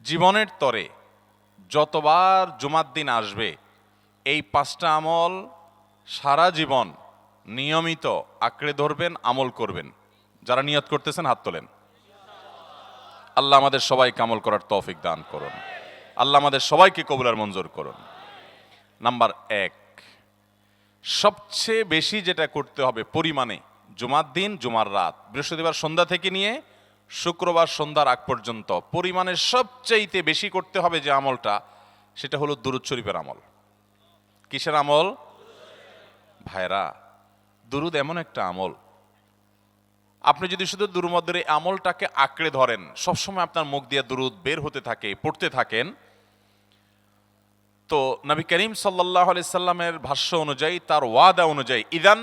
জীবনের তরে যতবার জুমার দিন আসবে এই 5টা আমল সারা জীবন নিয়মিত আঁকড়ে ধরবেন, আমল করবেন। যারা নিয়ত করতেছেন হাত তোলেন। আল্লাহ আমাদের সবাইকে আমল করার তৌফিক দান করুন। আল্লাহ আমাদের সবাইকে কবুল আর মঞ্জুর করুন। নাম্বার 1, সবচেয়ে বেশি যেটা করতে হবে পরিমাণে, জুমার দিন, জুমার রাত, বৃহস্পতিবার সন্ধ্যা থেকে নিয়ে শুক্রবার সন্ধ্যার আগ পর্যন্ত পরিমাণে সবচাইতে বেশি করতে হবে যে আমলটা, সেটা হলো দুরূদ শরীফের আমল। কিসের আমল? ভাইরা, দুরূদ এমন একটা আমল, আপনি যদি শুধু দুরূদের এই আমলটাকে আঁকড়ে ধরেন, সবসময় আপনার মুখ দিয়ে দুরূদ বের হতে থাকে, পড়তে থাকেন, তো নবী করিম সাল্লাল্লাহু আলাইহি সাল্লামের ভাষ্য অনুযায়ী, তার ওয়াদা অনুযায়ী, ইদান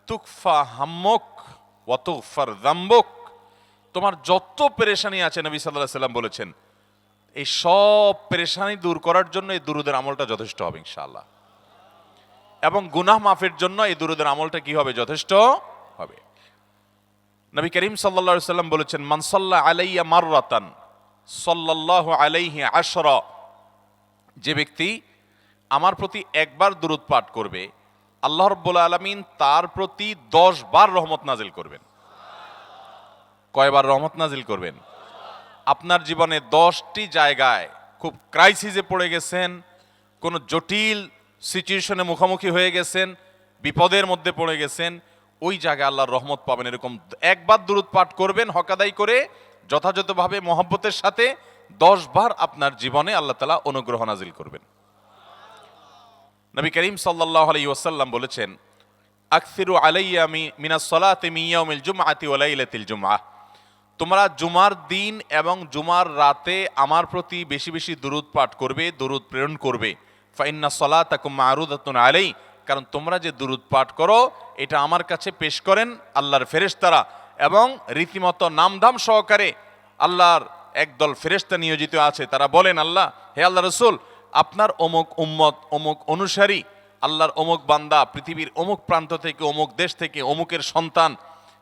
তুকফা হাম্মুক ওয়া তুগফার যামবুক, তোমার যত পেরেশানি আছে নবী সাল্লাল্লাহু আলাইহি সাল্লাম বলেছেন, এই সব পেরেশানি দূর করার জন্য এই দুরূদের আমলটা যথেষ্ট হবে ইনশাআল্লাহ। এবং গুনাহ মাফের জন্য এই দুরূদের আমলটা কি হবে? যথেষ্ট হবে। নবী করিম সাল্লাল্লাহু আলাইহি সাল্লাম বলেছেন, মান সাল্লা আলাইয়া মাররাতান সাল্লাল্লাহু আলাইহি আশরা, যে ব্যক্তি আমার প্রতি একবার দুরূদ পাঠ করবে, আল্লাহ রাব্বুল আলামিন তার প্রতি 10 বার রহমত নাজিল করবেন। কয়বার রহমত নাজিল করবেন? আপনার জীবনে 10টি জায়গায় খুব ক্রাইসিসে পড়ে গেছেন, কোনো জটিল সিচুয়েশনে মুখোমুখি হয়ে গেছেন, বিপদের মধ্যে পড়ে গেছেন, ওই জায়গায় আল্লাহর রহমত পাবেন। এরকম একবার দুরূদ পাঠ করবেন হক আদায় করে, যথাযথভাবে মহব্বতের সাথে 10 বার আপনার জীবনে আল্লাহ তাআলা অনুগ্রহ নাজিল করবেন। নবী করিম সাল্লাল্লাহু আলাইহি ওয়াসাল্লাম বলেছেন, আকসিরু আলাইয়া মিনাস সালাতি মিন ইয়াউমিল জুমআতি ওয়া লাইলাতিল জুমআহ, তোমরা জুমার দিন এবং জুমার রাতে আমার প্রতি বেশি বেশি দুরূদ পাঠ করবে, দুরূদ প্রেরণ করবে। ফা ইন্না সালাতাকুম মা'রুদাতুন আলাই, কারণ তোমরা যে দুরূদ পাঠ করো এটা আমার কাছে পেশ করেন আল্লাহর ফেরেশতারা, এবং রীতিমতো নামধাম সহকারে আল্লাহর একদল ফেরেশতা নিয়োজিত আছে। তারা বলেন, আল্লাহ, হে আল্লাহ রাসূল, আপনার অমুক উম্মত, অমুক অনুসারী, আল্লাহর অমুক বান্দা পৃথিবীর অমুক প্রান্ত থেকে, অমুক দেশ থেকে, অমুকের সন্তান,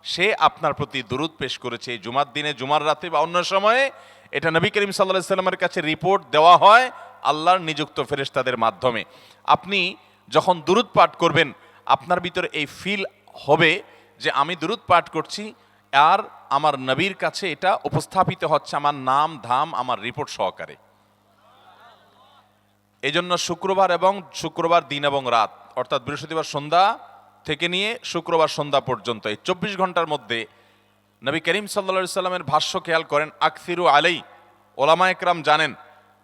সে আপনার প্রতি দুরূদ পেশ করেছে জুমার দিনে, জুমার রাতে বা অন্য সময়ে। এটা নবী করিম সাল্লাল্লাহু আলাইহি সাল্লামের কাছে রিপোর্ট দেওয়া হয় আল্লাহর নিযুক্ত ফেরেশতাদের মাধ্যমে। আপনি যখন দুরূদ পাঠ করবেন, আপনার ভিতরে এই ফিল হবে যে আমি দুরূদ পাঠ করছি আর আমার নবীর কাছে এটা উপস্থাপিত হচ্ছে আমার নাম ধাম, আমার রিপোর্ট সহকারে। এই জন্য শুক্রবার দিন এবং রাত, অর্থাৎ বৃহস্পতিবার সন্ধ্যা থেকে নিয়ে শুক্রবার সন্ধ্যা পর্যন্ত এই 24 ঘন্টার মধ্যে নবী করিম সাল্লাল্লাহু আলাইহি সাল্লামের ভাষ্য খেয়াল করেন, আকসিরু আলাই, ওলামা একরাম জানেন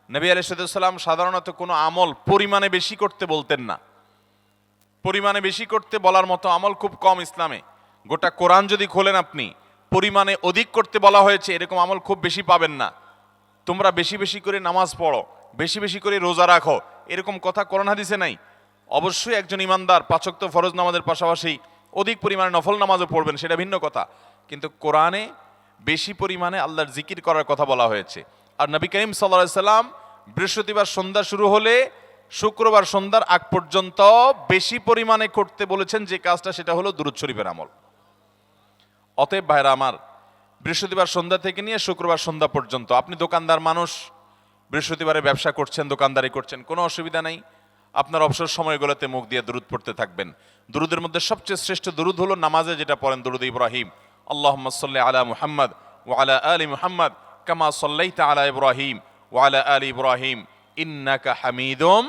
নবী আলাইহিস সালাম সাধারণত কোনো আমল পরিমাণে বেশি করতে বলতেন না। পরিমাণে বেশি করতে বলার মতো আমল খুব কম ইসলামে। গোটা কোরআন যদি খোলেন আপনি, পরিমাণে অধিক করতে বলা হয়েছে এরকম আমল খুব বেশি পাবেন না। তোমরা বেশি বেশি করে নামাজ পড়ো, বেশি বেশি করে রোজা রাখো, এরকম কথা কোরআন হাদিসে নাই। অবশ্যই একজন ইমানদার 5 ওয়াক্ত ফরজ নামাজের পাশাপাশি অধিক পরিমাণে নফল নামাজও পড়বেন, সেটা ভিন্ন কথা। কিন্তু কোরআনে বেশি পরিমাণে আল্লাহর জিকির করার কথা বলা হয়েছে। আর নবী করিম সাল্লাল্লাহু আলাইহি সাল্লাম বৃহস্পতিবার সন্ধ্যা শুরু হলে শুক্রবার সন্ধ্যার আগ পর্যন্ত বেশি পরিমাণে করতে বলেছেন যে কাজটা, সেটা হলো দুরূদ শরীফের আমল। অতএব ভাইরা আমার, বৃহস্পতিবার সন্ধ্যা থেকে নিয়ে শুক্রবার সন্ধ্যা পর্যন্ত, আপনি দোকানদার মানুষ, বৃহস্পতিবারে ব্যবসা করছেন, দোকানদারি করছেন, কোনো অসুবিধা নেই। আপনার অবসর সময়গুলোতে মুখ দিয়ে দুরূদ পড়তে থাকবেন। দুরূদের মধ্যে সবচেয়ে শ্রেষ্ঠ দুরূদ হলো নামাজে যেটা পড়েন, দুরূদ ইব্রাহিম, আল্লাহুম্মা সাল্লি আলা মুহাম্মদ ওয়া আলা আলি মুহাম্মদ কামা সাল্লাইতা আলা ইব্রাহিম ওয়া আলা আলি ইব্রাহিম ইন্নাকা হামিদুম,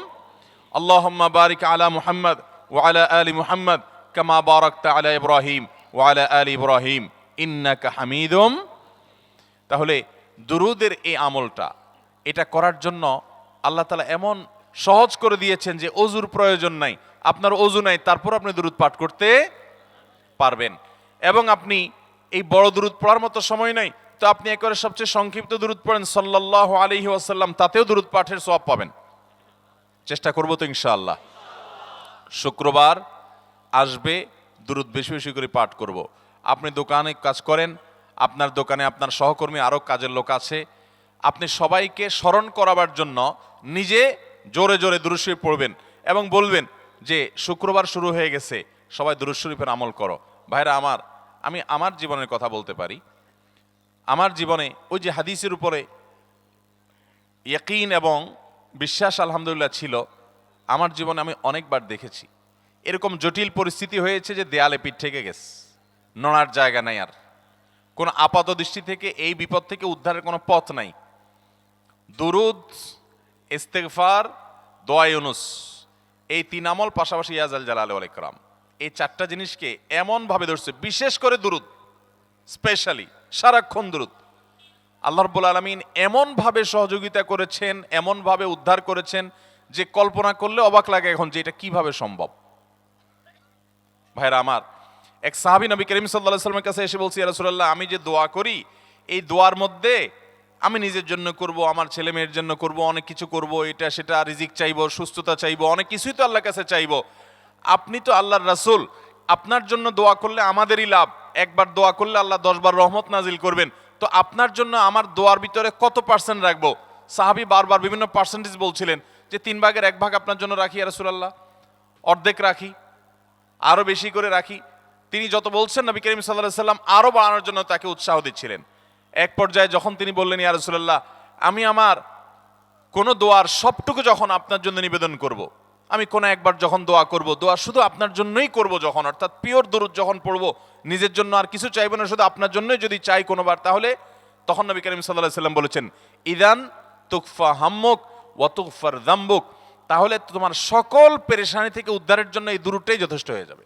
আল্লাহুম্মা বারিক আলা মুহাম্মদ ওয়া আলা আলি মুহাম্মদ কামা বারাকতা আলা ইব্রাহিম ওয়া আলা আলি ইব্রাহিম ইন্নাকা হামিদুম। তাহলে দুরূদের এই আমলটা, এটা করার জন্য আল্লাহ তাআলা এমন সহজ করে দিয়েছেন যে ওযুর প্রয়োজন নাই। আপনার ওযু নাই, তারপর আপনি দুরূদ পাঠ করতে পারবেন। এবং আপনি এই বড় দুরূদ পড়ার মতো সময় নাই, তো আপনি একেবারে সবচেয়ে সংক্ষিপ্ত দুরূদ পড়েন সাল্লাল্লাহু আলাইহি ওয়াসাল্লাম, তাতেও দুরূদ পাঠের সওয়াব পাবেন। চেষ্টা করব তো ইনশাআল্লাহ। শুক্রবার আসবে, দুরূদ বেশি বেশি করে পাঠ করব। আপনি দোকানে কাজ করেন, আপনার দোকানে আপনার সহকর্মী আরও কাজের লোক আছে, আপনি সবাইকে স্মরণ করাবার জন্য নিজে জোরে জোরে দুরূদ শরীফ পড়বেন এবং বলবেন যে শুক্রবার শুরু হয়ে গেছে, সবাই দুরূদ শরীফের আমল করো। ভাইরা আমার, আমি আমার জীবনের কথা বলতে পারি। আমার জীবনে ওই যে হাদিসের উপরে ইয়াকিন এবং বিশ্বাস আলহামদুলিল্লাহ ছিল। আমার জীবনে আমি অনেকবার দেখেছি এরকম জটিল পরিস্থিতি হয়েছে যে দেয়ালে পিঠ থেকে গেছে, নড়ার জায়গা নাই, আর কোনো আপাত দৃষ্টি থেকে এই বিপদ থেকে উদ্ধারের কোনো পথ নাই। দুরুদ, ইস্তেগফার, দোয়া ইউনুস, এই 3 আমল পাশাপাশি ইয়াজাল জালাল ওয়াল ইকরাম, এই 4টা জিনিসকে এমনভাবে ধরছে, বিশেষ করে দুরুদ, স্পেশালি সারাক্ষণ দুরুদ। আল্লাহ রাব্বুল আলামিন এমনভাবে সহযোগিতা করেছেন, এমনভাবে উদ্ধার করেছেন যে কল্পনা করলে অবাক লাগে এখন যে এটা কিভাবে সম্ভব। ভাইরা আমার, এক সাহাবী নবী করিম সাল্লাল্লাহু আলাইহি ওয়াসাল্লামের কাছে এসে বলছি, ইয়া রাসূলুল্লাহ, আমি যে দোয়া করি এই দোয়ার মধ্যে আমি নিজের জন্য করব, আমার ছেলে মেয়ের জন্য করব, অনেক কিছু করব, এটা সেটা, রিজিক চাইবো, সুস্থতা চাইবো, অনেক কিছুই তো আল্লাহর কাছে চাইবো। আপনি তো আল্লাহর রাসূল, আপনার জন্য দোয়া করলে আমাদেরই লাভ, একবার দোয়া করলে আল্লাহ 10 বার রহমত নাজিল করবেন, তো আপনার জন্য আমার দোয়ার ভিতরে কত পার্সেন্ট রাখবো? সাহাবী বারবার বিভিন্ন পার্সেন্টেজ বলছিলেন যে 3 ভাগের 1 ভাগ আপনার জন্য রাখি ইয়া রাসূলুল্লাহ, অর্ধেক রাখি, আরো বেশি করে রাখি। তিনি যত বলছেন নবী করিম সাল্লাল্লাহু আলাইহি সাল্লাম আরো বাড়ানোর জন্য তাকে উৎসাহ দিচ্ছিলেন। এক পর্যায়ে যখন তিনি বললেন, ইয়া রাসূলুল্লাহ, আমি আমার কোন দোয়ার সবটুকু যখন আপনার জন্য নিবেদন করব, আমি কোন একবার যখন দোয়া করব, দোয়া শুধু আপনার জন্যই করব যখন, অর্থাৎ পিওর দুরূদ যখন পড়ব, নিজের জন্য আর কিছু চাইব না, শুধু আপনার জন্যই যদি চাই কোনোবার, তাহলে তখন নবী করিম সাল্লাল্লাহু আলাইহি সাল্লাম বলেছেন, ইদান তুকফা হাম্মুক ওয়া তুগফার যামবুক, তাহলে তোমার সকল পেরেশানি থেকে উদ্ধারের জন্য এই দুরূদটাই যথেষ্ট হয়ে যাবে,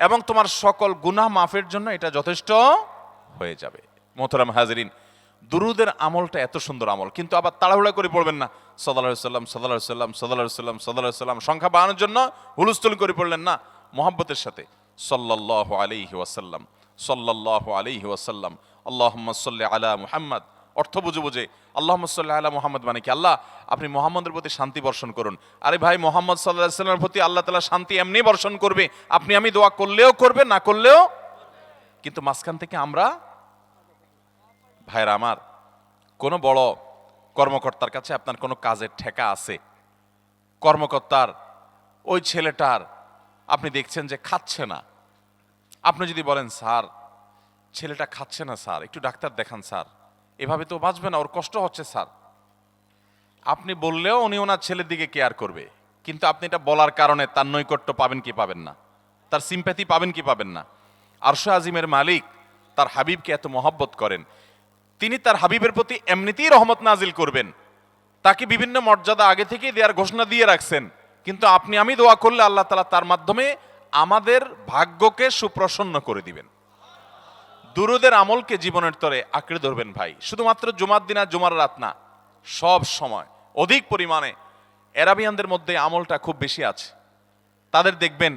এবং তোমার সকল গুনাহ মাফের জন্য এটা যথেষ্ট হয়ে যাবে। মোহতারাম হাজরিন, দুরুদের আমলটা এত সুন্দর আমল, কিন্তু আবার তাড়াহুড়া করে পড়বেন না, সাল্লাল্লাহু আলাইহি সাল্লাম সাল্লাল্লাহু আলাইহি সাল্লাম সাল্লাল্লাহু আলাইহি সাল্লাম সাল্লাল্লাহু আলাইহি সাল্লাম, সংখ্যা বাড়ানোর জন্য হুলস্থুল করে পড়লেন না, মুহাব্বতের সাথে সাল্লাল্লাহু আলাইহি ওয়াসাল্লাম সাল্লাল্লাহু আলাইহি ওয়াসাল্লাম, আল্লাহুম্মা সাল্লি আলা মুহাম্মদ, অর্থ বুঝে বুঝে আল্লাহুম্মা সাল্লি আলা মুহাম্মদ মানে কি, আল্লাহ আপনি মুহাম্মদের প্রতি শান্তি বর্ষণ করুন। আরে ভাই, মুহাম্মদ সাল্লাল্লাহু আলাইহি সাল্লামের প্রতি আল্লাহ তাআলা শান্তি এমনি বর্ষণ করবে, আপনি আমি দোয়া করলেও করবে, না করলেও। কিন্তু মাঝখান থেকে আমরা, ভাইরা আমার, কোন বড় কর্মকর্তার কাছে আপনার কোনো কাজের ঠেকা আছে, কর্মকর্তার ওই ছেলেটার আপনি দেখছেন যে খাচ্ছে না, আপনি যদি বলেন, স্যার ছেলেটা খাচ্ছে না স্যার, একটু ডাক্তার দেখান স্যার, এভাবে তো বাঁচবে না, ওর কষ্ট হচ্ছে স্যার, আপনি বললেও উনি ওনার ছেলের দিকে কেয়ার করবে, কিন্তু আপনি এটা বলার কারণে তার নৈকট্য পাবেন কি পাবেন না, তার সিম্প্যাথি পাবেন কি পাবেন না। আরশে আজিমের মালিক তার হাবিবকে এত মহব্বত করেন, তিনি তার হাবিবের প্রতি এমনিতেই রহমত নাজিল করবেন, তাকে বিভিন্ন মর্যাদা আগে থেকেই দেওয়ার ঘোষণা দিয়ে রাখছেন, কিন্তু আপনি আমি দোয়া করলে আল্লাহ তাআলা তার মাধ্যমে আমাদের ভাগ্যকে সুপ্রসন্ন করে দিবেন। দুরুদের আমলকে জীবনের তরে আঁকড়ে ধরবেন ভাই, শুধুমাত্র জুমার দিন আর জুমার রাত না, সব সময় অধিক পরিমাণে। এরাবিয়ানদের মধ্যে আমলটা খুব বেশি আছে, তাদের দেখবেন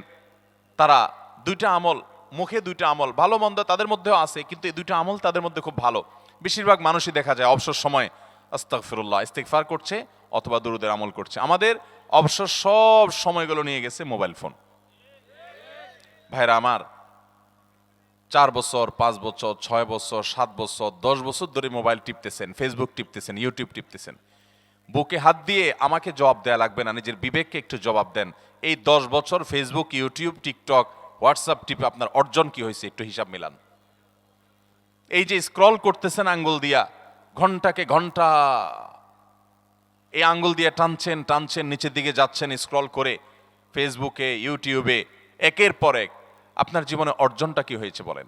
তারা 2টা আমল, মুখে 2টা আমল, ভালো মন্দ তাদের মধ্যেও আছে, কিন্তু এই 2টা আমল তাদের মধ্যে খুব ভালো। বেশিরভাগ মানুষই দেখা যায় অবসর সময়ে আস্তাগফিরুল্লাহ, ইস্তিগফার করছে অথবা দুরুদের আমল করছে। আমাদের অবসর সব সময়গুলো নিয়ে গেছে মোবাইল ফোন। ভাইরা আমার, 4 বছর 5 বছর 6 বছর 7 বছর 10 বছর ধরে মোবাইল টিপতেছেন, ফেসবুক টিপতেছেন, ইউটিউব টিপতেছেন, বুকে হাত দিয়ে আমাকে জবাব দেয়া লাগবে না, নিজের বিবেককে একটু জবাব দেন। এই 10 বছর ফেসবুক, ইউটিউব, টিকটক, হোয়াটসঅ্যাপ টিপে আপনার অর্জন কি হয়েছে একটু হিসাব মিলান। এই যে স্ক্রল করতেছেন আঙ্গুল দিয়া, ঘন্টাকে ঘন্টা এই আঙ্গুল দিয়ে টানছেন টানছেন, নিচের দিকে যাচ্ছেন স্ক্রল করে ফেসবুকে, ইউটিউবে, একের পর এক, আপনার জীবনে অর্জনটা কি হয়েছে বলেন?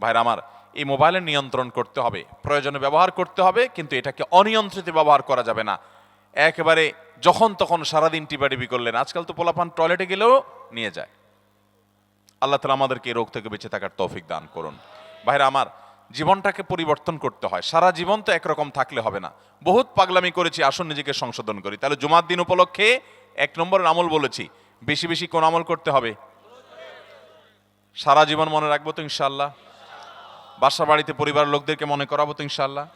ভাইরা আমার, এই মোবাইলের নিয়ন্ত্রণ করতে হবে, প্রয়োজনে ব্যবহার করতে হবে, কিন্তু এটাকে অনিয়ন্ত্রিত ব্যবহার করা যাবে না। একেবারে যখন তখন সারাদিন টিপাটিপি করলেন, আজকাল তো পোলাপান টয়লেটে গেলেও নিয়ে যায়। আল্লাহ তাআলা আমাদেরকে এই রোগ থেকে বেঁচে থাকার তৌফিক দান করুন। ভাইরা আমার, জীবনটাকে পরিবর্তন করতে হয়, সারা জীবন তো একরকম থাকলে হবে না। বহুত পাগলামি করেছি, আসুন নিজেকে সংশোধন করি। তাহলে জুমার দিন উপলক্ষে 1 নম্বরের আমল বলেছি, বেশি বেশি কোন আমল করতে হবে? সারা জীবন মনে রাখবো তো ইনশাআল্লাহ? বাসা বাড়িতে পরিবারের লোকদেরকে মনে করাবো তো ইনশাআল্লাহ?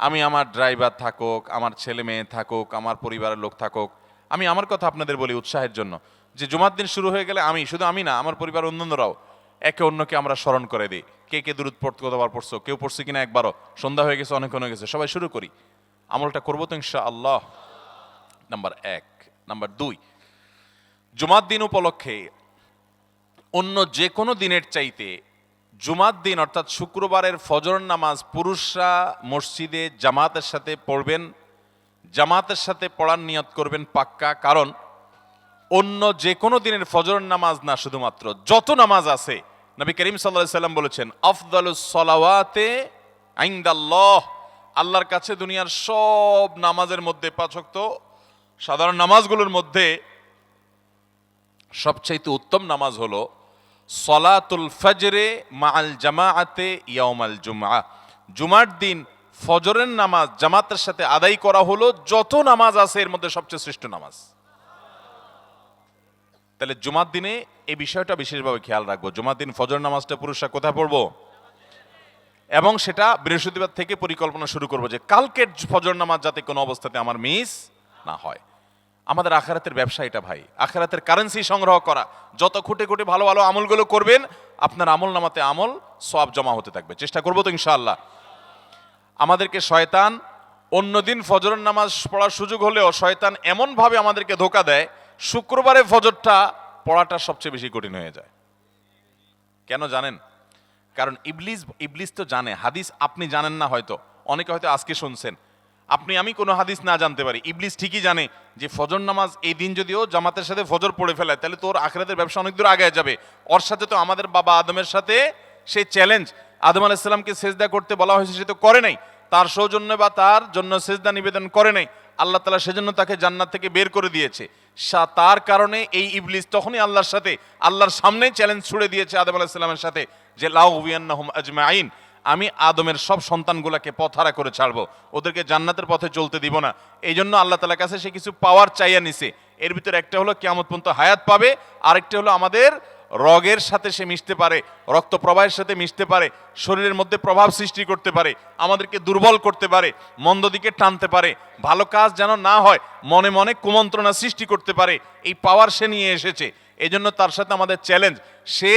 আমি আমার ড্রাইভার থাকুক, আমার ছেলে মেয়ে থাকুক, আমার পরিবারের লোক থাকুক, আমি আমার কথা আপনাদের বলি উৎসাহের জন্য, যে জুমার দিন শুরু হয়ে গেলে আমি, শুধু আমি না, আমার পরিবার অন্যান্যরাও একে অন্যকে আমরা স্মরণ করে দিই। কে কে দুরূদ পড়তে কতবার পড়ছো, কেউ পড়ছে কিনা একবারও, সন্ধ্যা হয়ে গেছে, অনেক হয়ে গেছে, সবাই শুরু করি, আমলটা করবো তো ইনশাআল্লাহ। নাম্বার 1। নাম্বার 2, জুমার দিন উপলক্ষে অন্য যে কোনো দিনের চাইতে জুমার দিন অর্থাৎ শুক্রবারের ফজর নামাজ পুরুষরা মসজিদে জামাতের সাথে পড়বেন, জামাতের সাথে পড়ার নিয়ত করবেন পাক্কা, কারণ অন্য যে কোনো দিনের ফজরের নামাজ না, শুধুমাত্র যত নামাজ আছে, নবী করিম সাল্লাল্লাহু আলাইহি সাল্লাম বলেছেন আফদালুস সালাওয়াতে ইনদাল্লাহ, আল্লাহর কাছে দুনিয়ার সব নামাজের মধ্যে, 5 ওয়াক্ত সাধারণ নামাজগুলোর মধ্যে সবচাইতে উত্তম নামাজ হলো সলাতুল ফজরে মাআল জামাআতে ইয়াউমাল জুমআ, জুমার দিন ফজরের নামাজ জামাতের সাথে আদায় করা হলো যত নামাজ আছে এর মধ্যে সবচেয়ে শ্রেষ্ঠ নামাজ। তাহলে জুমার দিনে এই বিষয়টা বিশেষভাবে খেয়াল রাখবো, জুমার দিন ফজর নামাজটা পুরুষরা কোথায় পড়বো, এবং সেটা বৃহস্পতিবার থেকে পরিকল্পনা শুরু করবো যে কালকের ফজর নামাজ যাতে কোনো অবস্থাতে আমার মিস না হয়। আমাদের আখিরাতের ব্যবসা এটা ভাই, আখিরাতের কারেন্সি সংগ্রহ করা। যত খুঁটে খুঁটে ভালো ভালো আমলগুলো করবেন, আপনার আমল নামাতে আমল সওয়াব জমা হতে থাকবে। চেষ্টা করবো তো ইনশাআল্লাহ। আমাদেরকে শয়তান অন্যদিন ফজরের নামাজ পড়ার সুযোগ হলেও শয়তান এমনভাবে আমাদেরকে ধোঁকা দেয়, শুক্রবারে ফজরটা পড়াটা সবচেয়ে বেশি কঠিন হয়ে যায়। কেন জানেন? কারণ ইবলিস তো জানে, হাদিস আপনি জানেন না, হয়তো অনেকে হয়তো আজকে শুনছেন, আমি কোনো হাদিস না জানতে পারি, ইবলিস ঠিকই জানে যে ফজর নামাজ এই দিন যদিও জামাতের সাথে ফজর পড়ে ফেলায়, তাহলে তোর আখিরাতের ব্যবসা অনেক দূর আগে যাবে। ওর সাথে তো আমাদের বাবা আদমের সাথে সেই চ্যালেঞ্জ, আদম আলাইহিস সালামকে সেজদা করতে বলা হয়েছে, সে তো করে নাই, তার সৌজন্য বা তার জন্য সেজদা নিবেদন করে নাই, আল্লাহ তাআলা সেজন্য তাকে জান্নাত থেকে বের করে দিয়েছে। তার কারণে এই ইবলিস তখনই আল্লাহর সাথে, আল্লাহর সামনেই চ্যালেঞ্জ ছুড়ে দিয়েছে আদম আলাইহিস সালামের সাথে যে লাউবিয়ান্নাহুম আজমাইন, আমি আদমের সব সন্তানগুলোকে পথহারা করে ছাড়বো, ওদেরকে জান্নাতের পথে চলতে দিব না। এই জন্য আল্লাহ তাআলার কাছে সে কিছু পাওয়ার চাইয়া নিছে। এর ভিতরে একটা হলো কিয়ামত পর্যন্ত হায়াত পাবে, আরেকটা হলো আমাদের রগের সাথে সে মিশতে পারে, রক্ত প্রবাহের সাথে মিশতে পারে, শরীরের মধ্যে প্রভাব সৃষ্টি করতে পারে, আমাদেরকে দুর্বল করতে পারে, মন্দ দিকে টানতে পারে, ভালো কাজ যেন না হয় মনে মনে কুমন্ত্রণা সৃষ্টি করতে পারে। এই পাওয়ার সে নিয়ে এসেছে। এই জন্য তার সাথে আমাদের চ্যালেঞ্জ। সে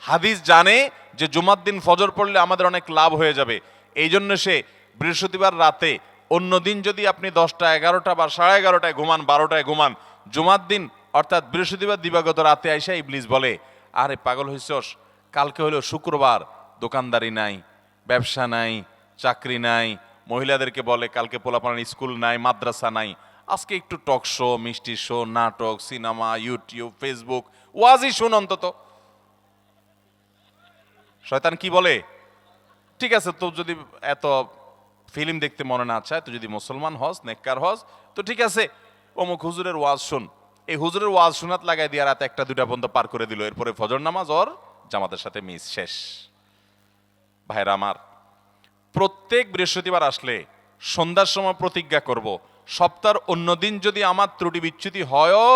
হাদিস জানে যে জুমার দিন ফজর পড়লে আমাদের অনেক লাভ হয়ে যাবে, এই জন্য সে বৃহস্পতিবার রাতে, অন্য দিন যদি আপনি 10টা 11টা বা 11:30টায় ঘুমান, 12টায় ঘুমান, জুমার দিন অর্থাৎ বৃহস্পতিবার দিবাগত রাতে আইসা ইবলিস বলে, আরে পাগল হইছস, কালকে হলো শুক্রবার, দোকানদারি নাই, ব্যবসা নাই, চাকরি নাই, মহিলাদেরকে বলে কালকে পোলাপানের স্কুল নাই, মাদ্রাসা নাই, আজকে একটু টক শো, মিষ্টি শো, নাটক, সিনেমা, ইউটিউব, ফেসবুক, ওয়াজই শুন অন্তত। শয়তান কি বলে, ঠিক আছে তো যদি এত ফিল্ম দেখতে মনে না চায়, তো যদি মুসলমান হস, নেককার হস, তো ঠিক আছে অমুক হুজুরের ওয়াজ শুন। এই হুজুরের ওয়াজ শোনাত লাগাই দিয়ে রাতে 1টা 2টা পর্যন্ত পার করে দিল, এরপরে ফজর নামাজ ওর জামাতের সাথে মিস, শেষ। ভাইরা আমার, প্রত্যেক বৃহস্পতিবার আসলে সন্ধ্যার সময় প্রতিজ্ঞা করব, সপ্তাহের অন্য দিন যদি আমার ত্রুটি বিচ্যুতি হয়ও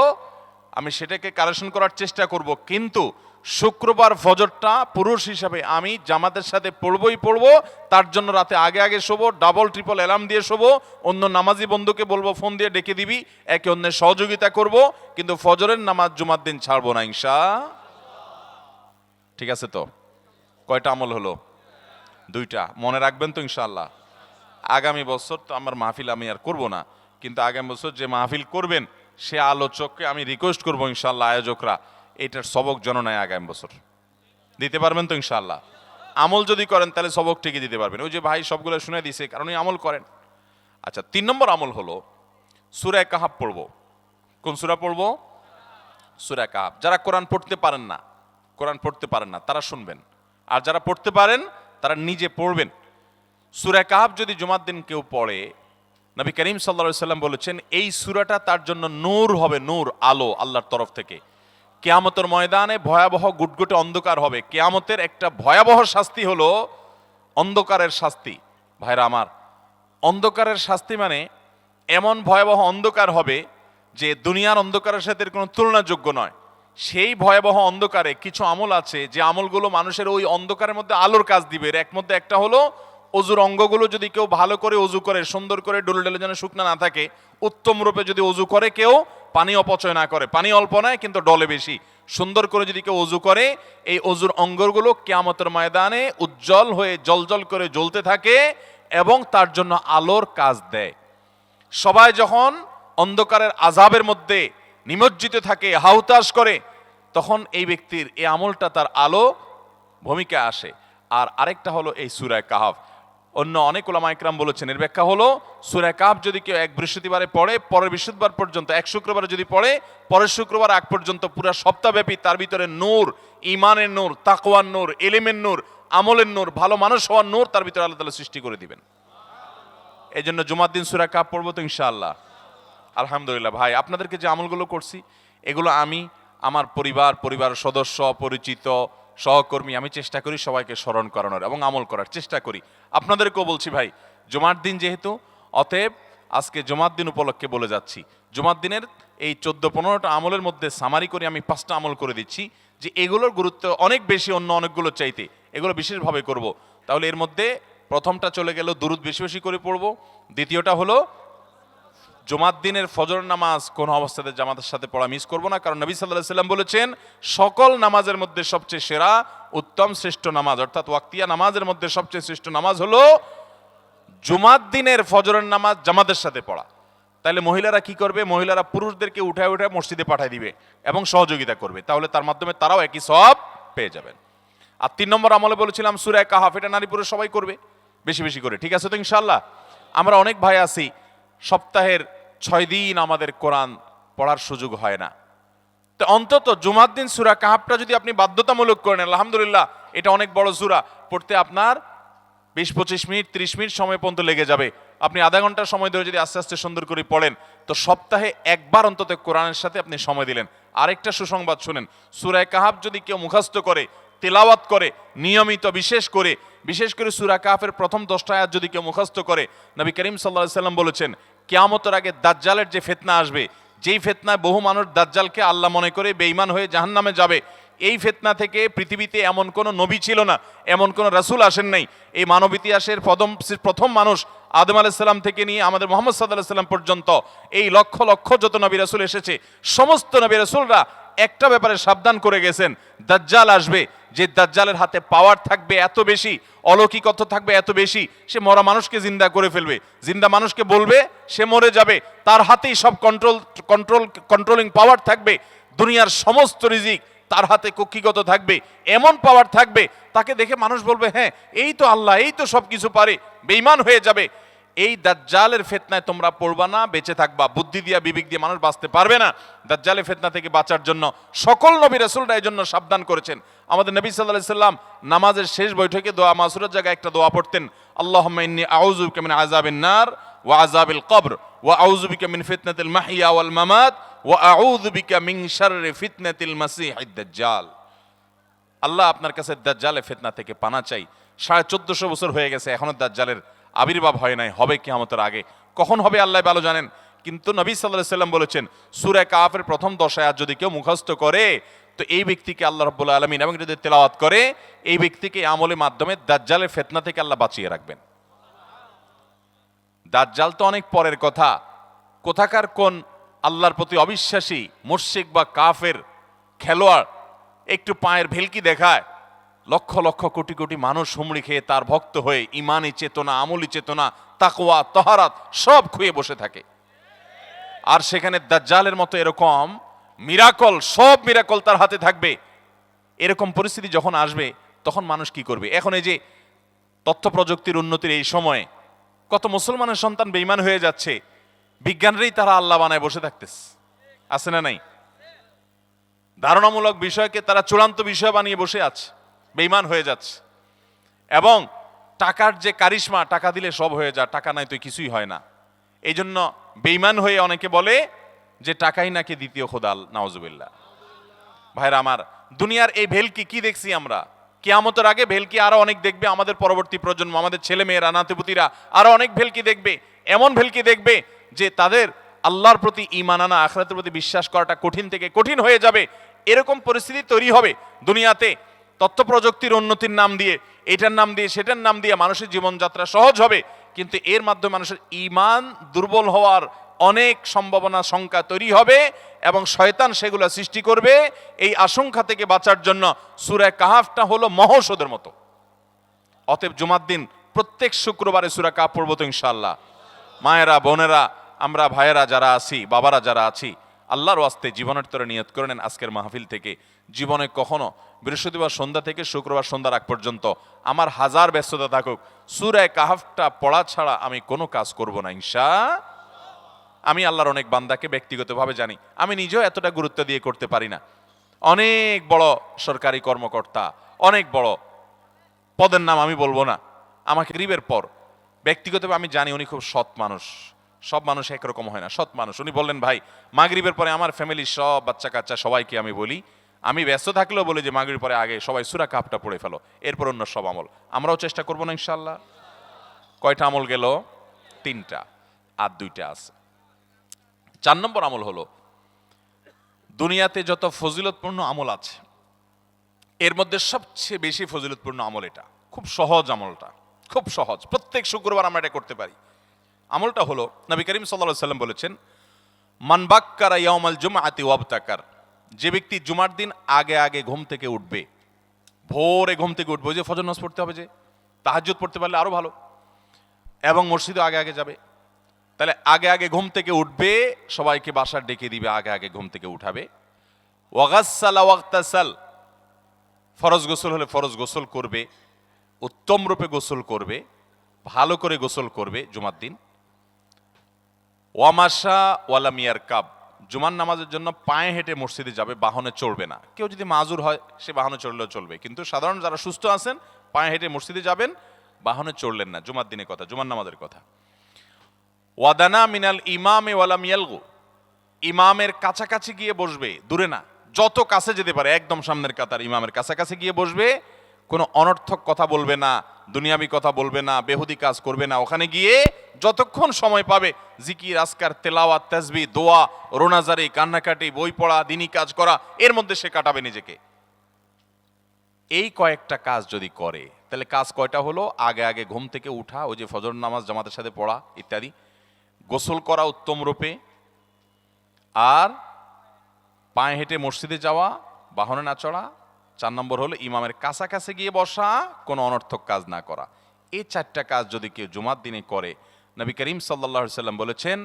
আমি সেটাকে কারেকশন করার চেষ্টা করব, কিন্তু শুক্রবার ফজরটা পুরুষ হিসাবে আমি জামাতের সাথে পড়বই পড়বো। তার জন্য রাতে আগে আগে শোবো, ডাবল ট্রিপল অ্যালার্ম দিয়ে শোবো, অন্য নামাজি বন্ধুকে বলবো ফোন দিয়ে ডেকে দিবি, একে অন্যের সহযোগিতা করব, কিন্তু ফজরের নামাজ জুমার দিন ছাড়বো না ঠিক আছে তো? কয়টা আমল হলো? 2টা। মনে রাখবেন তো ইনশাআল্লাহ? আগামী বছর তো আমার মাহফিল আমি আর করব না, কিন্তু আগামী বছর যে মাহফিল করবেন সে আলোচককে আমি রিকোয়েস্ট করবো ইনশাআল্লাহ, আয়োজকরা এটার সবক জননায় আগামী বছর দিতে পারবেন তো ইনশাআল্লাহ? আমল যদি করেন তাহলে সবক ঠিকই দিতে পারবেন। ওই যে ভাই সবগুলো শুনে দিছে, কারণ আমল করেন। আচ্ছা, 3 নম্বর আমল হলো সূরা কাহাফ পড়বো। কোন সূরা পড়বো? সূরা কাহাফ। যারা কোরআন পড়তে পারেন না তারা শুনবেন, আর যারা পড়তে পারেন তারা নিজে পড়বেন। সূরা কাহাফ যদি জুমার দিন কেউ পড়ে, নবী করিম সাল্লাল্লাহু আলাইহি সাল্লাম বলেছেন এই সূরাটা তার জন্য নূর হবে, নূর, আলো আল্লাহর তরফ থেকে। কিয়ামতের ময়দানে ভয়াবহ গুটগুটে অন্ধকার হবে। কিয়ামতের একটা ভয়াবহ শাস্তি হলো অন্ধকারের শাস্তি। ভাইরা আমার, অন্ধকারের শাস্তি মানে এমন ভয়াবহ অন্ধকার হবে যে দুনিয়ার অন্ধকারের সাথে কোনো তুলনাযোগ্য নয়। সেই ভয়াবহ অন্ধকারে কিছু আমল আছে যে আমলগুলো মানুষের ওই অন্ধকারের মধ্যে আলোর কাজ দিবে। এর মধ্যে একটা হলো অজুর অঙ্গগুলো যদি কেউ ভালো করে অজু করে, সুন্দর করে ডলে ডলে যেন শুকনা না থাকে, উত্তম রূপে যদি অজু করে কেউ, পানি অপচয় না করে, পানি অল্প নেয় কিন্তু ডলে বেশি, সুন্দর করে যদি কেউ অজু করে, এই অজুর অঙ্গগুলো কিয়ামতের ময়দানে উজ্জ্বল হয়ে জলজল করে জ্বলতে থাকে এবং তার জন্য আলোর কাজ দেয়। সবাই যখন অন্ধকারের আযাবের মধ্যে নিমজ্জিত থাকে, হাহুতাশ করে, তখন এই ব্যক্তির এই আমলটা তার আলো ভূমিকা আসে। আর আরেকটা হলো এই সূরা কাহাফ। অন্য অনেক উলামা ইকরাম বলেছেন এর ব্যাখ্যা হলো সূরা কাহফ যদি কেউ এক বৃহস্পতিবারে পড়ে পরের বৃহস্পতিবার পর্যন্ত, এক শুক্রবারে যদি পড়ে পরের শুক্রবার আগ পর্যন্ত পুরো সপ্তাহব্যাপী তার ভিতরে নূর, ঈমানের নূর, তাকওয়ার নূর, ইলমের নূর, আমলের নূর, ভালো মানুষ হওয়ার নূর তার ভিতরে আল্লাহ তাআলা সৃষ্টি করে দিবেন। এই জন্য জুমার দিন সূরা কাহফ পড়বো তো ইনশাআল্লাহ। আলহামদুলিল্লাহ ভাই, আপনাদেরকে যে আমলগুলো করছি এগুলো আমি আমার পরিবার সদস্য, পরিচিত, সহকর্মী, আমি চেষ্টা করি সবাইকে স্মরণ করানোর এবং আমল করার চেষ্টা করি। আপনাদেরকেও বলছি ভাই, জুমার দিন যেহেতু, অতএব আজকে জুমার দিন উপলক্ষে বলে যাচ্ছি, জুমার দিনের এই 14-15টা আমলের মধ্যে সামারি করে আমি 5টা আমল করে দিচ্ছি যে এগুলোর গুরুত্ব অনেক বেশি অন্য অনেকগুলো চাইতে, এগুলো বিশেষভাবে করব। তাহলে এর মধ্যে প্রথমটা চলে গেল দুরুদ বেশি বেশি করে পড়বো। দ্বিতীয়টা হলো জুমার দিনের ফজর নামাজ কোন অবস্থাতে জামাতের সাথে পড়া মিস করব না, কারণ নবী সাল্লাল্লাহু আলাইহি সাল্লাম বলেছেন সকল নামাজের মধ্যে সবচেয়ে সেরা, উত্তম, শ্রেষ্ঠ নামাজ অর্থাৎ ওয়াক্তিয়া নামাজের মধ্যে সবচেয়ে শ্রেষ্ঠ নামাজ হলো জুমার দিনের ফজরের নামাজ জামাতের সাথে পড়া। তাহলে মহিলারা কি করবে? মহিলারা পুরুষদেরকে উঠায় উঠায় মসজিদে পাঠিয়ে দিবে এবং সহযোগিতা করবে, তাহলে তার মাধ্যমে তারাও একই সওয়াব পেয়ে যাবেন। আর 3 নম্বর আমলে বলেছিলাম সূরা কাহফ, এটা নারী পুরুষ সবাই করবে বেশি বেশি করে, ঠিক আছে তো ইনশাআল্লাহ? আমরা অনেক ভাই আছি সপ্তাহের 6 দিন আমাদের কোরআন পড়ার সুযোগ হয় না, তো অন্তত জুমার দিন সূরা কাহফটা যদি আপনি বাধ্যতামূলক করেন, আলহামদুলিল্লাহ, এটা অনেক বড় সূরা, পড়তে আপনার 20-25 মিনিট 30 মিনিট সময় পর্যন্ত লেগে যাবে। আপনি আধা ঘন্টা সময় ধরে যদি আস্তে আস্তে সুন্দর করে পড়েন, তো সপ্তাহে একবার অন্তত কোরআনের সাথে আপনি সময় দিলেন। আরেকটা সুসংবাদ শুনেন, সূরা কাহফ যদি কেউ মুখস্থ করে, তেলাওয়াত করে নিয়মিত, বিশেষ করে সূরা কাহফের প্রথম 10টা আয়াত যদি কেউ মুখস্থ করে, নবী করিম সাল্লাল্লাহু আলাইহি সাল্লাম বলেছেন কিয়ামতের আগে দাজ্জালের যে ফিতনা আসবে, যেই ফিতনায় বহু মানুষ দাজ্জালকে আল্লাহ মনে করে বেঈমান হয়ে জাহান্নামে যাবে, এই ফিতনা থেকে পৃথিবীতে এমন কোন নবী ছিল না, এমন কোন রাসূল আসেন নাই। এই মানব ইতিহাসের প্রথম মানুষ আদম আলাইহিস সালাম থেকে নিয়ে আমাদের মুহাম্মদ সাল্লাল্লাহু আলাইহি সাল্লাম পর্যন্ত এই লক্ষ লক্ষ যত নবী রাসূল এসেছে, সমস্ত নবী রাসূলরা একটা ব্যাপারে সাবধান করে গেছেন, দাজ্জাল আসবে, যে দাজ্জালের হাতে পাওয়ার থাকবে এত বেশি, অলৌকিকত্ব থাকবে এত বেশি, সে মরা মানুষকে জিন্দা করে ফেলবে, জিন্দা মানুষকে বলবে সে মরে যাবে, তার হাতেই সব কন্ট্রোলিং পাওয়ার থাকবে, দুনিয়ার সমস্ত রিজিক তার হাতে কক্ষিগত থাকবে, এমন পাওয়ার থাকবে তাকে দেখে মানুষ বলবে হ্যাঁ এই তো আল্লাহ, এই তো সবকিছু পারে, বেঈমান হয়ে যাবে। এই দাজ্জালের ফিতনায় তোমরা পড়বা না, বেঁচে থাকবা। বুদ্ধি দিয়া বিবেক দিয়ে মানুষ বাঁচতে পারবে না। দাজ্জালের ফিতনা থেকে বাঁচার জন্য সকল নবী রাসূলরা এই জন্য সাবধান করেছেন। আমাদের নবী সাল্লাল্লাহু আলাইহি সাল্লাম নামাজের শেষ বৈঠকে দোয়া মাসুরের জায়গায় একটা দোয়া পড়তেন, আল্লাহুম্মা ইন্নী আউযু বিকা মিন আযাবিন নার ওয়া আযাবিল কবর ওয়া আউযু বিকা মিন ফিতনাতিল মাহইয়া ওয়াল মামাত ওয়া আউযু বিকা মিন শাররি ফিতনাতিল মাসীহিদ দাজ্জাল। আল্লাহ, আপনার কাছে দাজ্জালের ফিতনা থেকে পানা চাই। 1450 বছর হয়ে গেছে, এখনো দাজ্জালের আবির্ভাব হয় নাই, হবে কিয়ামতের আগে। কখন হবে আল্লাহ ভালো জানেন, কিন্তু নবী সাল্লাল্লাহু আলাইহি সাল্লাম বলেছেন সূরা কাহফের প্রথম 10 আয়াত যদি কেউ মুখস্থ করে, তো এই ব্যক্তিকে আল্লাহ রাব্বুল আলামিন এবং যদি তেলাওয়াত করে, এই ব্যক্তিকে আমলের মাধ্যমে দাজ্জালের ফিতনা থেকে আল্লাহ বাঁচিয়ে রাখবেন। দাজ্জাল তো অনেক পরের কথা, কোথাকার কোন আল্লাহর প্রতি অবিশ্বাসী মুশরিক বা কাফের খেলোয়াড় একটু পায়ের ভেলকি দেখায়, লক্ষ লক্ষ কোটি কোটি মানুষ হুমড়ি খেয়ে তার ভক্ত হয়ে ইমানি চেতনা, আমলি চেতনা, তাকওয়া, তাহারাত সব খুঁয়ে বসে থাকে। আর সেখানে দাজ্জালের মতো এরকম মিরাকল, সব মিরাকল তার হাতে থাকবে। এরকম পরিস্থিতি যখন আসবে তখন মানুষ কি করবে? এখন এই যে তথ্য প্রযুক্তির উন্নতির এই সময়ে কত মুসলমানের সন্তান বেঈমান হয়ে যাচ্ছে, বিজ্ঞানরেই তারা আল্লাহ বানায় বসে থাকতেছে, আছে না নাই? ধারণামূলক বিষয়কে তারা চূড়ান্ত বিষয় বানিয়ে বসে আছে, বেঈমান হয়ে যাচ্ছে। এবং টাকার যে কারিশমা, টাকা দিলে সব হয়ে যায়, টাকা নাই তো কিছুই হয় না। এই জন্য বেঈমান হয়ে অনেকে বলে যে টাকাই নাকি দ্বিতীয় খোদা, নাউজুবিল্লাহ। ভাইরা আমার, দুনিয়ার এই ভেলকি কি দেখছি আমরা, কিয়ামতের আগে ভেলকি আরো অনেক দেখবে আমাদের পরবর্তী প্রজন্ম, আমাদের ছেলে মেয়েরা, নাতিপুতিরা আরো অনেক ভেলকি দেখবে। এমন ভেলকি দেখবে যে তাদের আল্লাহর প্রতি ঈমান আনা, আখিরাতের প্রতি বিশ্বাস করাটা কঠিন থেকে কঠিন হয়ে যাবে। এরকম পরিস্থিতি তৈরি হবে দুনিয়াতে। তথ্য প্রযুক্তির উন্নতির নাম দিয়ে, এটার নাম দিয়ে, সেটার নাম দিয়ে মানুষের জীবনযাত্রা সহজ হবে, কিন্তু এর মাধ্যমে মানুষের ঈমান দুর্বল হওয়ার অনেক সম্ভাবনা, শঙ্কা তৈরি হবে এবং শয়তান সেগুলো সৃষ্টি করবে। এই আশঙ্কা থেকে বাঁচার জন্য সূরা কাহফটা হলো মহৌষধের মতো। অতএব জুমার দিন প্রত্যেক শুক্রবারে সূরা কাহফ পড়ব তো ইনশাআল্লাহ। মায়েরা, বোনেরা, আমরা ভাইয়েরা যারা আছি, বাবারা যারা আছি, আল্লাহর ওয়াস্তে জীবনের তরে নিয়ত করে নেন আজকের মাহফিল থেকে জীবনে কখনো বৃহস্পতিবার সন্ধ্যা থেকে শুক্রবার সন্ধ্যার আগ পর্যন্ত আমার হাজার ব্যস্ততা থাকুক, সূরা কাহাফটা পড়া ছাড়া আমি কোনো কাজ করব না আমি আল্লাহর অনেক বান্দাকে ব্যক্তিগতভাবে জানি, আমি নিজেও এতটা গুরুত্ব দিয়ে করতে পারি না। অনেক বড় সরকারি কর্মকর্তা, অনেক বড় পদের নাম আমি বলবো না, আমাকে গরিবের পর ব্যক্তিগতভাবে আমি জানি উনি খুব সৎ মানুষ। সব মানুষ একরকম হয় না, সৎ মানুষ। উনি বললেন, ভাই মাগরিবের পরে আমার ফ্যামিলির সব বাচ্চা কাচ্চা সবাইকে আমি বলি, আমি ব্যস্ত থাকলেও বলি যে মাগরিবের পরে আগে সবাই সূরা কাহফটা পড়ে ফেলো, এরপর অন্য সব আমল। আমরাও চেষ্টা করবো না ইনশাআল্লাহ। কয়টা আমল গেল? 3টা, আর 2টা আছে। 4 নম্বর আমল হলো, দুনিয়াতে যত ফজিলতপূর্ণ আমল আছে এর মধ্যে সবচেয়ে বেশি ফজিলতপূর্ণ আমল এটা। খুব সহজ আমলটা, খুব সহজ, প্রত্যেক শুক্রবার আমরা এটা করতে পারি। আমলটা হলো, নবী করিম সাল্লাল্লাহু আলাইহি ওয়াসাল্লাম বলেছেন, মান বাক্কারা ইয়াউমাল জুমআতি ওয়াবতাকার, যে ব্যক্তি জুমার দিন আগে আগে ঘুম থেকে উঠবে, ভোরে ঘুম থেকে উঠবে, ওই যে ফজর নামাজ পড়তে হবে, যে তাহাজ্জুদ পড়তে পারলে আরো ভালো, এবং মসজিদে আগে আগে যাবে। তাহলে আগে আগে ঘুম থেকে উঠবে, সবাইকে বাসার ডেকে দিবে, আগে আগে ঘুম থেকে উঠাবে। ওয়াগাসসালা ওয়াগতাসাল, ফরজ গোসল হলে ফরজ গোসল করবে, উত্তম রূপে গোসল করবে, ভালো করে গোসল করবে জুমার দিন। ওয়ামাশা ওয়ালাম ইয়ারকাব, জুমার নামাজের জন্য পায়ে হেঁটে মসজিদে যাবে, বাহনে চড়বে না। কেউ যদি মাজুর হয় সে বাহনে চড়লেও চলবে, কিন্তু সাধারণ যারা সুস্থ আছেন পায়ে হেঁটে মসজিদে যাবেন, বাহনে চড়লেন না। জুমার দিনের কথা, জুমার নামাজের কথা। ওয়াদানা মিনাল ইমামে ওয়ালাম ইয়ালগু, ইমামের কাছাকাছি গিয়ে বসবে, দূরে না, যত কাছে যেতে পারে একদম সামনের কাতার ইমামের কাছাকাছি গিয়ে বসবে, কোনো অনর্থক কথা বলবে না, দুনিয়াবি কথা বলবে না, বেহুদি কাজ করবে না। ওখানে গিয়ে যতক্ষণ সময় পাবে জিকির, আজকার, তেলাওয়াত, তাসবিহ, দোয়া, রোনাজারি, কান্নাকাটি, বই পড়া, দিনী কাজ করা, এর মধ্যে সে কাটাবে নিজেকে। এই কয়েকটা কাজ যদি করে, তাহলে কাজ কয়টা হলো? আগে আগে ঘুম থেকে উঠা, ওই যে ফজর নামাজ জামাতের সাথে পড়া ইত্যাদি, গোসল করা উত্তম রূপে, আর পায়ে হেঁটে মসজিদে যাওয়া, বাহনে না চড়া। 4 নম্বর হলো ইমামের কাছাকাছি গিয়ে বসা, কোনো অনর্থক কাজ না করা। এই 4টা কাজ যদি কেউ জুমার দিনে করে, নবী করিম সাল্লাল্লাহু আলাইহি সাল্লাম বলেছেন,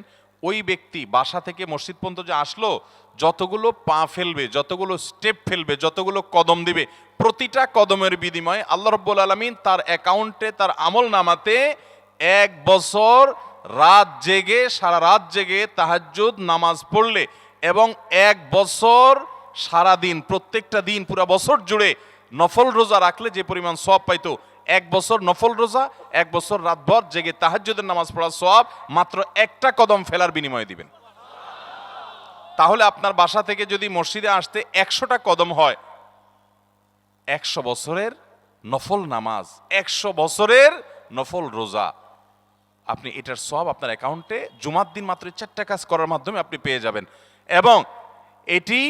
ওই ব্যক্তি বাসা থেকে মসজিদ পর্যন্ত যে আসলো, যতগুলো পা ফেলবে, যতগুলো স্টেপ ফেলবে, যতগুলো কদম দিবে, প্রতিটা কদমের বিনিময়ে আল্লাহ রাব্বুল আলামিন তার অ্যাকাউন্টে, তার আমল নামাতে 1 বছর রাত জেগে, সারা রাত জেগে তাহাজ্জুদ নামাজ পড়লে, এবং 1 বছর সারা দিন, প্রত্যেকটা দিন পুরো বছর জুড়ে নফল রোজা রাখলে যে পরিমাণ সওয়াব পাইতো, 1 বছর নফল রোজা, 1 বছর রাতভর জেগে তাহাজ্জুদের নামাজ পড়ার সওয়াব মাত্র একটা কদম ফেলার বিনিময়ে দিবেন। তাহলে আপনার বাসা থেকে যদি মসজিদে আসতে 100টা কদম হয়, 100 বছরের নফল নামাজ, 100 বছরের নফল রোজা, আপনি এটার সওয়াব আপনার অ্যাকাউন্টে জুমার দিন মাত্র 4টা কাজ করার মাধ্যমে আপনি পেয়ে যাবেন। এবং এটি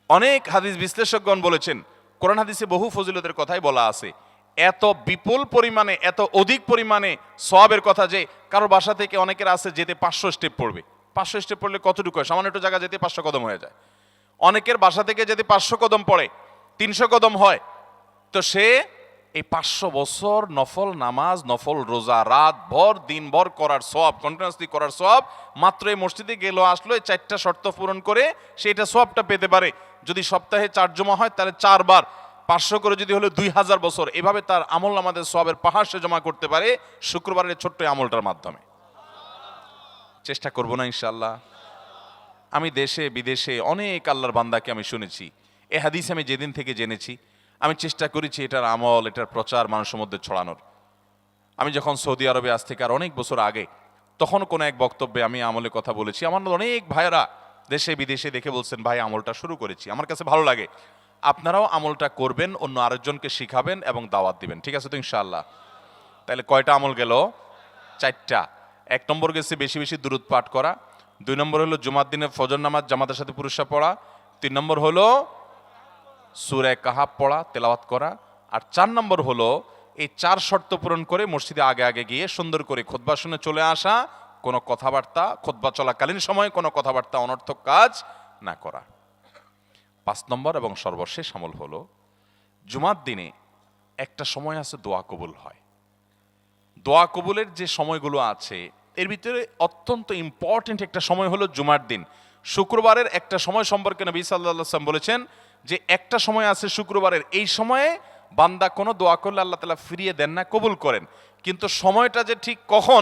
অনেক হাদিস বিশ্লেষকগণ বলেছেন, কোরআন হাদিসে বহু ফজিলতের কথাই বলা আছে, এত বিপুল পরিমাণে, এত অধিক পরিমাণে সওয়াবের কথা যে কারো বাসা থেকে অনেকের আছে যেতে 500 স্টেপ পড়বে। 500 স্টেপ পড়লে কতটুকু হয়? সামান্য একটু জায়গা যেতে 500 কদম হয়ে যায়। অনেকের বাসা থেকে যদি 500 কদম পড়ে, 300 কদম হয়, তো সে এই 500 বছর নফল নামাজ, নফল রোজা, রাত ভর দিন ভর করার সওয়াব, কন্টিনিউয়াসলি করার সওয়াব মাত্র এই মসজিদে গেল আসলো, এই 4টা শর্ত পূরণ করে সেটা সওয়াবটা পেতে পারে। যদি সপ্তাহে 4 জমা হয় তাহলে 4 বার 500 করে যদি হলো 2000 বছর, এভাবে তার আমল নামাজের সওয়াবের পাহাড় সে জমা করতে পারে শুক্রবারের ছোট্ট আমলটার মাধ্যমে। চেষ্টা করব না ইনশাআল্লাহ? আমি দেশে বিদেশে অনেক আল্লাহর বান্দাকে আমি শুনেছি, এ হাদিস আমি যেদিন থেকে জেনেছি, আমি চেষ্টা করেছি এটার আমল, এটার প্রচার মানুষের মধ্যে ছড়ানোর। আমি যখন সৌদি আরবে আজ থেকে আর অনেক বছর আগে, তখন কোনো এক বক্তব্যে আমি আমলের কথা বলেছি। আমার অনেক ভাইয়েরা দেশে বিদেশে দেখে বলছেন, ভাই আমলটা শুরু করেছি, আমার কাছে ভালো লাগে, আপনারাও আমলটা করবেন, অন্য আরেকজনকে শিখাবেন এবং দাওয়াত দিবেন। ঠিক আছে তো ইনশাআল্লাহ? তাহলে কয়টা আমল গেল? 4টা। 1 নম্বর গেছে বেশি বেশি দুরূদ পাঠ করা, 2 নম্বর হলো জুমার দিনে ফজর নামাজ জামাতের সাথে পুরুষরা পড়া, 3 নম্বর হলো সূরা কাহাফ পড়া, তেলাওয়াত করা, আর 4 নম্বর হলো এই 4 শর্ত পূরণ করে মসজিদে আগে আগে গিয়ে সুন্দর করে খুতবা শুনে চলে আসা, কোনো কথাবার্তা, খুতবা চলাকালীন সময়ে কোনো কথাবার্তা, অনর্থক কাজ না করা। 5 নম্বর এবং সর্বশেষ আমল হলো, জুমার দিনে একটা সময় আছে দোয়া কবুল হয়। দোয়া কবুলের যে সময়গুলো আছে এর ভিতরে অত্যন্ত ইম্পর্টেন্ট একটা সময় হলো জুমার দিন। শুক্রবারের একটা সময় সম্পর্কে নবী সাল্লাল্লাহু আলাইহি ওয়াসাল্লাম বলেছেন যে একটা সময় আছে শুক্রবারের, এই সময়ে বান্দা কোনো দোয়া করলে আল্লাহ তাআলা ফিরিয়ে দেন না, কবুল করেন। কিন্তু সময়টা যে ঠিক কখন,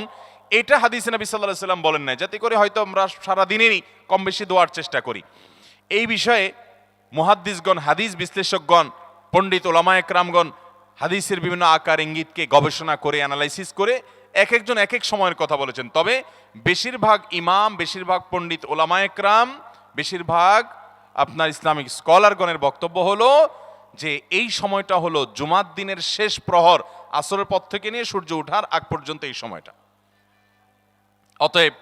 এটা হাদিসে নবী সাল্লাল্লাহু আলাইহি ওয়াসাল্লাম বলেন নাই, যাতে করে হয়তো আমরা সারা দিনেরই কম বেশি দোয়ার চেষ্টা করি। এই বিষয়ে মুহাদ্দিসগণ, হাদিস বিশ্লেষকগণ, পণ্ডিত ওলামায়ে কেরামগণ হাদিসের বিভিন্ন আকার ইঙ্গিতকে গবেষণা করে অ্যানালাইসিস করে এক একজন এক এক সময়ের কথা বলেছেন। তবে বেশিরভাগ ইমাম, বেশিরভাগ পণ্ডিত ওলামায়ে কেরাম, বেশিরভাগ আপনার ইসলামিক স্কলারগণের বক্তব্য হলো যে এই সময়টা হলো জুমার দিনের শেষ প্রহর, আসরের পর থেকে নিয়ে সূর্য ওঠার আগ পর্যন্ত এই সময়টা। অতএব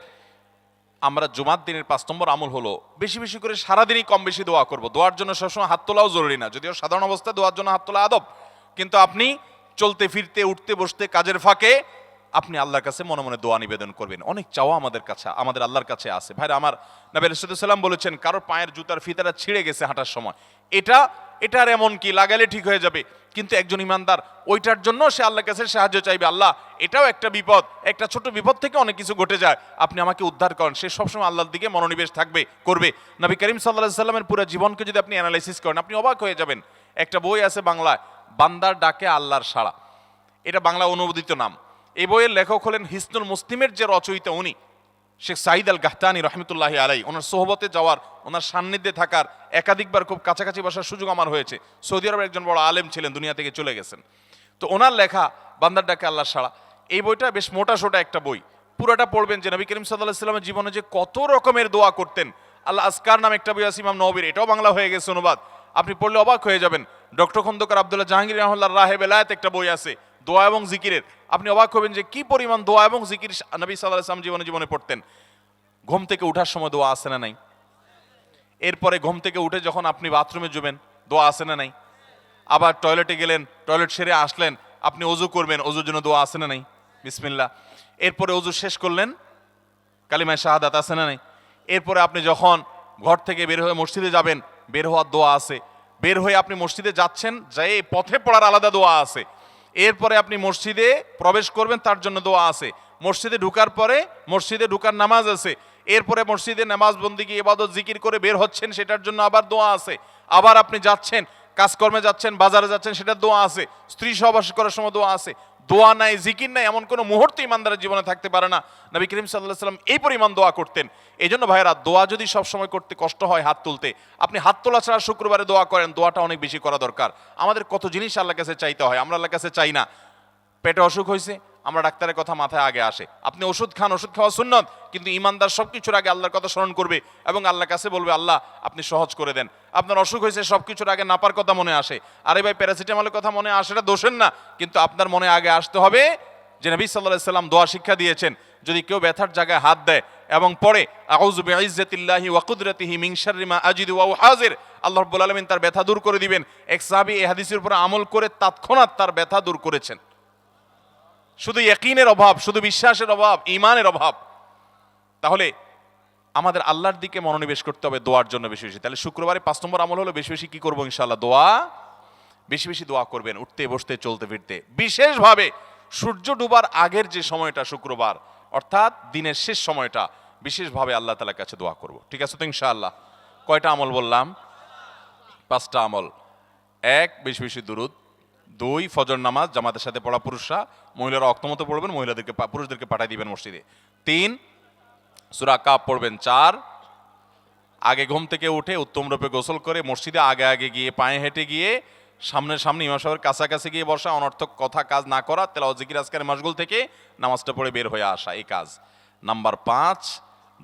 আমরা জুমার দিনের 5 নম্বর আমল হলো বেশি বেশি করে সারাদিনই কম বেশি দোয়া করব। দোয়ার জন্য সবসময় হাত তোলাও জরুরি না, যদিও সাধারণ অবস্থায় দোয়ার জন্য হাত তোলা আদব, কিন্তু আপনি চলতে ফিরতে, উঠতে বসতে, কাজের ফাঁকে আপনি আল্লাহর কাছে মনে মনে দোয়া নিবেদন করবেন। অনেক চাওয়া আমাদের কাছে, আমাদের আল্লাহর কাছে আছে। ভাইরা আমার, নবী সাল্লাল্লাহু আলাইহি ওয়াসাল্লাম বলেছেন কারোর পায়ের জুতার ফিতাটা ছিঁড়ে গেছে হাঁটার সময়, এটার এমন কি, লাগালে ঠিক হয়ে যাবে। কিন্তু একজন ইমানদার ওইটার জন্য সে আল্লাহর কাছে সাহায্য চাইবে, আল্লাহ এটাও একটা বিপদ, একটা ছোট বিপদ থেকে অনেক কিছু ঘটে যায়, আপনি আমাকে উদ্ধার করেন। সে সবসময় আল্লাহর দিকে মনোনিবেশ করবে। নবী করিম সাল্লাল্লাহু আলাইহি ওয়াসাল্লামের পুরো জীবনকে যদি আপনি অ্যানালাইসিস করেন, আপনি অবাক হয়ে যাবেন। একটা বই আছে বাংলায়, বান্দার ডাকে আল্লাহর সাড়া, এটা বাংলা অনুবাদিত নাম। এই বইয়ের লেখক হলেন হিসনুল মুসলিমের যে রচয়িতা, উনি শেখ সাঈদ আল গাহতানী রহমতুল্লাহি আলাইহি। ওনার সোহবতে যাওয়ার, ওনার সান্নিধ্যে থাকার, একাধিকবার খুব কাছাকাছি বসার সুযোগ আমার হয়েছে। সৌদি আরবের একজন বড় আলেম ছিলেন, দুনিয়া থেকে চলে গেছেন। তো ওনার লেখা বান্দার ডাকে আল্লাহর সাড়া, এই বইটা বেশ মোটা সোটা একটা বই। পুরোটা পড়বেন যে নবী করিম সাল্লাল্লাহু আলাইহি ওয়াসাল্লামের জীবনে যে কত রকমের দোয়া করতেন। আল্লাহ আজকার নামে একটা বই আছে ইমাম নববীর, এটাও বাংলা হয়ে গেছে অনুবাদ, আপনি পড়লে অবাক হয়ে যাবেন। ডক্টর খন্দকার আব্দুল্লাহ জাহাঙ্গীর রাহমাতুল্লাহ রাহে বেলায়েত একটা বই আছে দোয়া এবং জিকিরের, আপনি অবাক হবেন যে কি পরিমাণ দোয়া এবং জিকির নবী সাল্লাল্লাহু আলাইহি ওয়াসাল্লাম জীবনে পড়তেন। ঘুম থেকে উঠার সময় দোয়া আছে না নাই? এরপরে ঘুম থেকে উঠে যখন আপনি বাথরুমে যাবেন, দোয়া আছে না নাই? আবার টয়লেটে গেলেন, টয়লেট সেরে আসলেন, আপনি ওযু করবেন, ওযুর জন্য দোয়া আছে না নাই? বিসমিল্লাহ। এরপরে ওযু শেষ করলেন, কালিমায়ে শাহাদাত আছে না নাই? এরপরে আপনি যখন ঘর থেকে বের হয়ে মসজিদে যাবেন, বের হওয়ার দোয়া আছে। বের হয়ে আপনি মসজিদে যাচ্ছেন, যাই পথে পড়ার আলাদা দোয়া আছে। এরপরে আপনি মসজিদে প্রবেশ করবেন, তার জন্য দোয়া আছে। মসজিদে ঢুকার পরে মসজিদে ঢুকার নামাজ আছে। এরপরে মসজিদে নামাজ বন্দিগি ইবাদত জিকির করে বের হচ্ছেন, সেটার জন্য আবার দোয়া আছে। আবার আপনি যাচ্ছেন, কাজকর্মে যাচ্ছেন, বাজারে যাচ্ছেন, সেটার দোয়া আছে। স্ত্রী সহবাস করার সময় দোয়া আছে। দোয়া নাই, জিকির নাই, এমন কোনো মুহূর্ত ইমানদারের জীবনে থাকতে পারে না। নবী করিম সাল্লাল্লাহু আলাইহি ওয়াসাল্লাম এই পরিমাণ দোয়া করতেন। এই জন্য ভাইয়েরা, দোয়া যদি সবসময় করতে কষ্ট হয় হাত তুলতে, আপনি হাত তোলা ছাড়া শুক্রবারে দোয়া করেন, দোয়াটা অনেক বেশি করা দরকার। আমাদের কত জিনিস আল্লাহর কাছে চাইতে হয়, আমরা আল্লাহর কাছে চাই না। পেটে অসুখ হয়েছে, আমরা ডাক্তারের কথা মাথায় আগে আসে, আপনি ওষুধ খান, ওষুধ খাওয়া সুন্নত, কিন্তু ইমানদার সবকিছুর আগে আল্লাহর কথা স্মরণ করবে এবং আল্লাহর কাছে বলবে, আল্লাহ আপনি সহজ করে দেন। আপনার অসুখ হয়েছে, সবকিছুর আগে নাপার কথা মনে আসে, আরে ভাই প্যারাসিটামলের কথা মনে আসে, এটা দোষের না, কিন্তু আপনার মনে আগে আসতে হবে যে নবী সাল্লাল্লাহু আলাইহি ওয়াসাল্লাম দোয়া শিক্ষা দিয়েছেন, যদি কেউ ব্যথার জায়গায় হাত দেয় এবং পড়ে আউযু বিইজ্জাতিল্লাহি ওয়া কুদরাতিহি মিন শাররি মা আজিদু ওয়া উহাজির, আল্লাহ রাব্বুল আলামিন তার ব্যথা দূর করে দিবেন। এক সাহাবী এই হাদিসের উপর আমল করে তৎক্ষণাৎ তার ব্যথা দূর করেছেন। শুধু ইয়াকিনের অভাব, শুধু বিশ্বাসের অভাব, ঈমানের অভাব। তাহলে আমাদের আল্লাহর দিকে মনোনিবেশ করতে হবে দোয়ার জন্য বেশি বেশি। তাহলে শুক্রবারে 5 নম্বর আমল হলো বেশি বেশি কি করবো ইনশাআল্লাহ? দোয়া, বেশি বেশি দোয়া করবেন, উঠতে বসতে চলতে ফিরতে। বিশেষভাবে সূর্য ডুবার আগের যে সময়টা শুক্রবার, অর্থাৎ দিনের শেষ সময়টা, বিশেষভাবে আল্লাহ তাআলার কাছে দোয়া করব। ঠিক আছে তো ইনশাআল্লাহ? কয়টা আমল বললাম? 5টা আমল। 1, বেশি বেশি দুরূদ। 2, ফজর নামাজ জামাতের সাথে পড়া পুরুষরা, মহিলারা অক্তমত পড়বেন, পুরুষদেরকে পাঠিয়ে দিবেন মসজিদে। 3, সূরা কাফ পড়বেন। 4, আগে ঘুম থেকে উঠে উত্তম রূপে গোসল করে মসজিদে আগে আগে গিয়ে পায়ে হেঁটে গিয়ে সামনে ইমাম সাহেবের কাছাকাছি গিয়ে বসা, অনর্থক কথা কাজ না করা, তেলাওয়াত জিকির আজকারের মাশগুল থেকে নামাজটা পড়ে বের হয়ে আসা, এই কাজ। নাম্বার 5,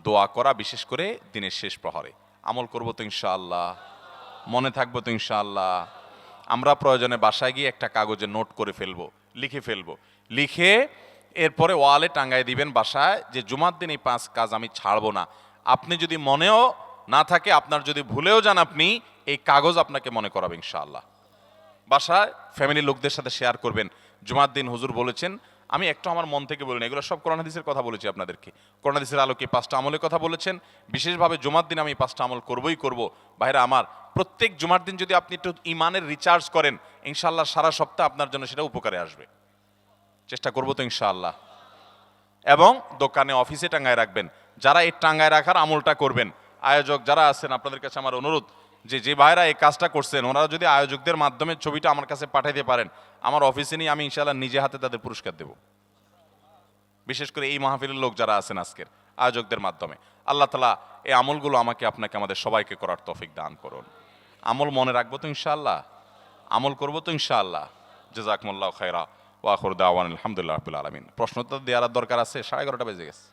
দোয়া করা, বিশেষ করে দিনের শেষ প্রহরে। আমল করবো তো ইনশাআল্লাহ? মনে থাকবো তো ইনশাআল্লাহ? আমরা প্রয়োজনে বাসায় গিয়ে একটা কাগজে নোট করে ফেলবো, লিখে ফেলবো, লিখে এরপরে ওয়ালে টাঙ্গায় দিবেন বাসায় যে জুমার দিন এই 5 কাজ আমি ছাড়বো না। আপনি যদি মনেও না থাকে, আপনার যদি ভুলেও যান, আপনি এই কাগজ আপনাকে মনে করাবে ইনশাআল্লাহ। বাসায় ফ্যামিলির লোকদের সাথে শেয়ার করবেন, জুমার দিন হুজুর বলেছেন, আমি একটু আমার মন থেকে বলিনি, এগুলো সব কোরআন হাদিসের কথা বলেছি আপনাদেরকে। কোরআন হাদিসের আলোকে 5টা আমলের কথা বলেছেন, বিশেষভাবে জুমার দিন আমি 5টা আমল করবই করব। ভাইরা আমার, প্রত্যেক জুমার দিন যদি আপনি একটু ইমানের রিচার্জ করেন, ইনশাআল্লাহ সারা সপ্তাহ আপনার জন্য সেটা উপকারে আসবে। চেষ্টা করবো তো ইনশাআল্লাহ? এবং দোকানে অফিসে টাঙ্গায় রাখবেন। যারা এই টাঙ্গায় রাখার আমলটা করবেন, আয়োজক যারা আছেন আপনাদের কাছে আমার অনুরোধ যে যে ভাইরা এই কাজটা করছেন ওনারা যদি আয়োজকদের মাধ্যমে ছবিটা আমার কাছে পাঠাইতে পারেন, আমার অফিসে নিয়ে আমি ইনশাআল্লাহ নিজে হাতে তাদের পুরস্কার দেব। বিশেষ করে এই মাহফিলের লোক যারা আছেন আজকের আয়োজকদের মাধ্যমে। আল্লাহ তাআলা এই আমলগুলো আমাকে আপনাকে আমাদের সবাইকে করার তৌফিক দান করুন। আমল মনে রাখবো তো ইনশাআল্লাহ, আমল করবো তো ইনশাআল্লাহ। জাযাকুমুল্লাহু খায়রা ওয়া আখিরু দাওয়ানা আলহামদুলিল্লাহি রাব্বিল আলামিন। প্রশ্ন তো দেওয়ার দরকার আছে, 11:30 বেজে গেছে।